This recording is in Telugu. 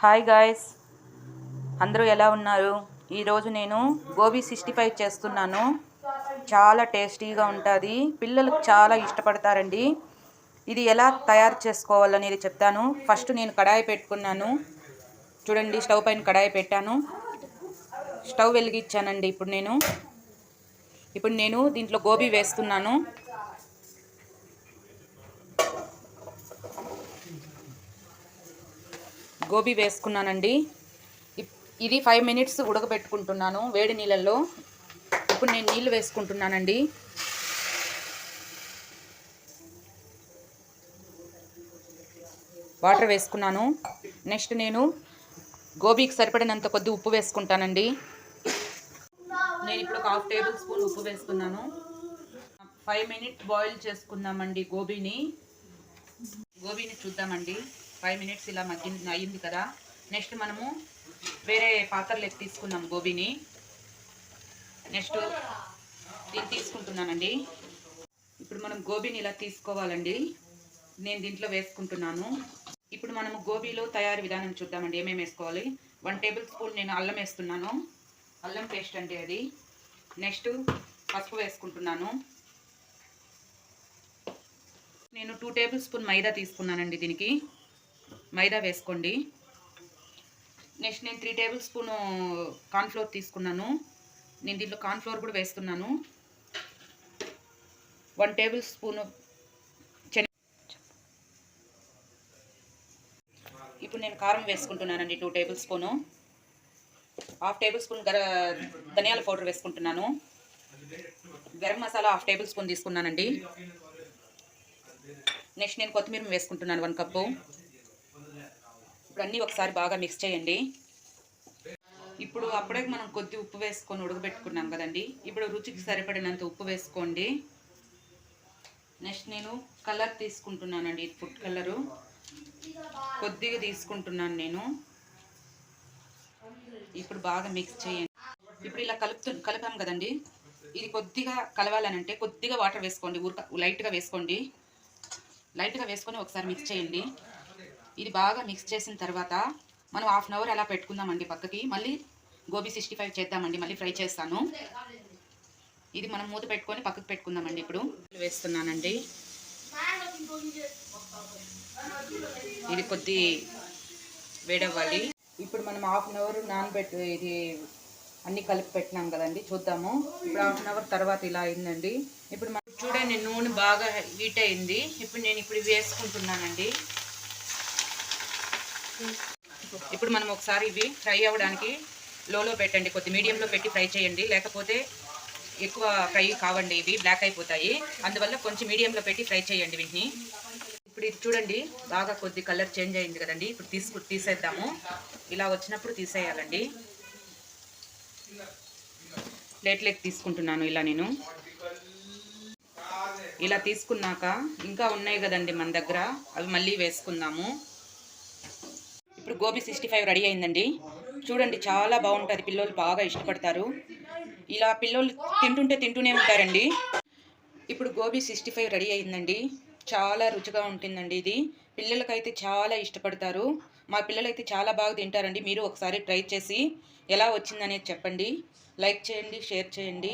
హాయ్ గాయ్స్, అందరూ ఎలా ఉన్నారు? ఈరోజు నేను గోబీ 65 చేస్తున్నాను. చాలా టేస్టీగా ఉంటుంది. పిల్లలు చాలా ఇష్టపడతారండి. ఇది ఎలా తయారు చేసుకోవాలనేది చెప్తాను. ఫస్ట్ నేను కడాయి పెట్టుకున్నాను. చూడండి, స్టవ్ పైన కడాయి పెట్టాను. స్టవ్ వెలిగించానండి. ఇప్పుడు నేను దీంట్లో గోబీ వేస్తున్నాను. గోబీ వేసుకున్నానండి. ఇది 5 మినిట్స్ ఉడకబెట్టుకుంటున్నాను వేడి నీళ్ళల్లో. ఇప్పుడు నేను నీళ్ళు వేసుకుంటున్నానండి. వాటర్ వేసుకున్నాను. నెక్స్ట్ నేను గోబీకి సరిపడినంత కొద్ది ఉప్పు వేసుకుంటానండి. నేను ఇప్పుడు ఒక 1/2 టేబుల్ స్పూన్ ఉప్పు వేస్తున్నాను. 5 మినిట్స్ బాయిల్ చేసుకుందామండి గోబీని చూద్దామండి. 5 మినిట్స్ ఇలా అయ్యింది కదా. నెక్స్ట్ మనము వేరే పాత్రలోకి తీసుకుందాం గోబీని. నెక్స్ట్ దీన్ని తీసుకుంటున్నానండి. ఇప్పుడు మనం గోబీని ఇలా తీసుకోవాలండి. నేను దీంట్లో వేసుకుంటున్నాను. ఇప్పుడు మనము గోబీలో తయారీ విధానం చూద్దామండి. ఏమేమి వేసుకోవాలి. 1 టేబుల్ స్పూన్ నేను అల్లం వేస్తున్నాను. అల్లం పేస్ట్ అండి అది. నెక్స్ట్ పసుపు వేసుకుంటున్నాను. నేను 2 టేబుల్ స్పూన్ మైదా తీసుకున్నానండి. దీనికి మైదా వేసుకోండి. నెక్స్ట్ నేను 3 టేబుల్ స్పూను కార్న్ఫ్లోర్ తీసుకున్నాను. నేను దీంట్లో కార్న్ఫ్లోర్ కూడా వేస్తున్నాను. 1 టేబుల్ స్పూను ఇప్పుడు నేను కారం వేసుకుంటున్నానండి. 2 టేబుల్ స్పూను. 1/2 టేబుల్ స్పూన్ ధనియాల పౌడర్ వేసుకుంటున్నాను. గరం మసాలా 1/2 టేబుల్ స్పూన్ తీసుకున్నానండి. నెక్స్ట్ నేను కొత్తిమీర వేసుకుంటున్నాను 1 కప్పు. ఇప్పుడు అన్నీ ఒకసారి బాగా మిక్స్ చేయండి. ఇప్పుడు అప్పుడే మనం కొద్ది ఉప్పు వేసుకొని ఉడకబెట్టుకున్నాం కదండి. ఇప్పుడు రుచికి సరిపడినంత ఉప్పు వేసుకోండి. నెక్స్ట్ నేను కలర్ తీసుకుంటున్నానండి. ఫుడ్ కలరు కొద్దిగా తీసుకుంటున్నాను నేను. ఇప్పుడు బాగా మిక్స్ చేయండి. ఇప్పుడు ఇలా కలిపాం కదండి. ఇది కొద్దిగా కలవాలనంటే కొద్దిగా వాటర్ వేసుకోండి. లైట్గా వేసుకొని ఒకసారి మిక్స్ చేయండి. ఇది బాగా మిక్స్ చేసిన తర్వాత మనం 1/2 అవర్ అలా పెట్టుకుందామండి పక్కకి. మళ్ళీ గోబీ 65 చేద్దామండి. మళ్ళీ ఫ్రై చేస్తాను. ఇది మనం మూత పెట్టుకొని పక్కకు పెట్టుకుందామండి. ఇప్పుడు వేస్తున్నానండి. ఇది కొద్ది వేడవ్వాలి. ఇప్పుడు మనం 1/2 అవర్ ఇది అన్నీ కలిపి పెట్టినాం కదండి. చూద్దాము. ఇప్పుడు 1/2 అవర్ తర్వాత ఇలా అయిందండి. ఇప్పుడు మనం చూడండి, నూనె బాగా హీట్ అయింది. ఇప్పుడు నేను వేసుకుంటున్నానండి. ఇప్పుడు మనం ఒకసారి ఇవి ఫ్రై అవ్వడానికి లోలో పెట్టండి. కొద్ది మీడియంలో పెట్టి ఫ్రై చేయండి. లేకపోతే ఎక్కువ ఫ్రై కావండి, ఇవి బ్లాక్ అయిపోతాయి. అందువల్ల కొంచెం మీడియంలో పెట్టి ఫ్రై చేయండి వీటిని. ఇప్పుడు ఇది చూడండి, బాగా కొద్ది కలర్ చేంజ్ అయింది కదండి. ఇప్పుడు తీసేద్దాము. ఇలా వచ్చినప్పుడు తీసేయాలండి. ప్లేట్లోకి తీసుకుంటున్నాను. ఇలా తీసుకున్నాక ఇంకా ఉన్నాయి కదండి మన దగ్గర, అవి మళ్ళీ వేసుకుందాము. ఇప్పుడు గోబీ 65 రెడీ అయిందండి. చూడండి, చాలా బాగుంటుంది. పిల్లలు బాగా ఇష్టపడతారు. ఇలా పిల్లలు తింటూనే ఉంటారండి. ఇప్పుడు గోబీ 65 రెడీ అయిందండి. చాలా రుచిగా ఉంటుందండి. ఇది పిల్లలకైతే చాలా ఇష్టపడతారు. మా పిల్లలైతే చాలా బాగా తింటారండి. మీరు ఒకసారి ట్రై చేసి ఎలా వచ్చిందనేది చెప్పండి. లైక్ చేయండి, షేర్ చేయండి.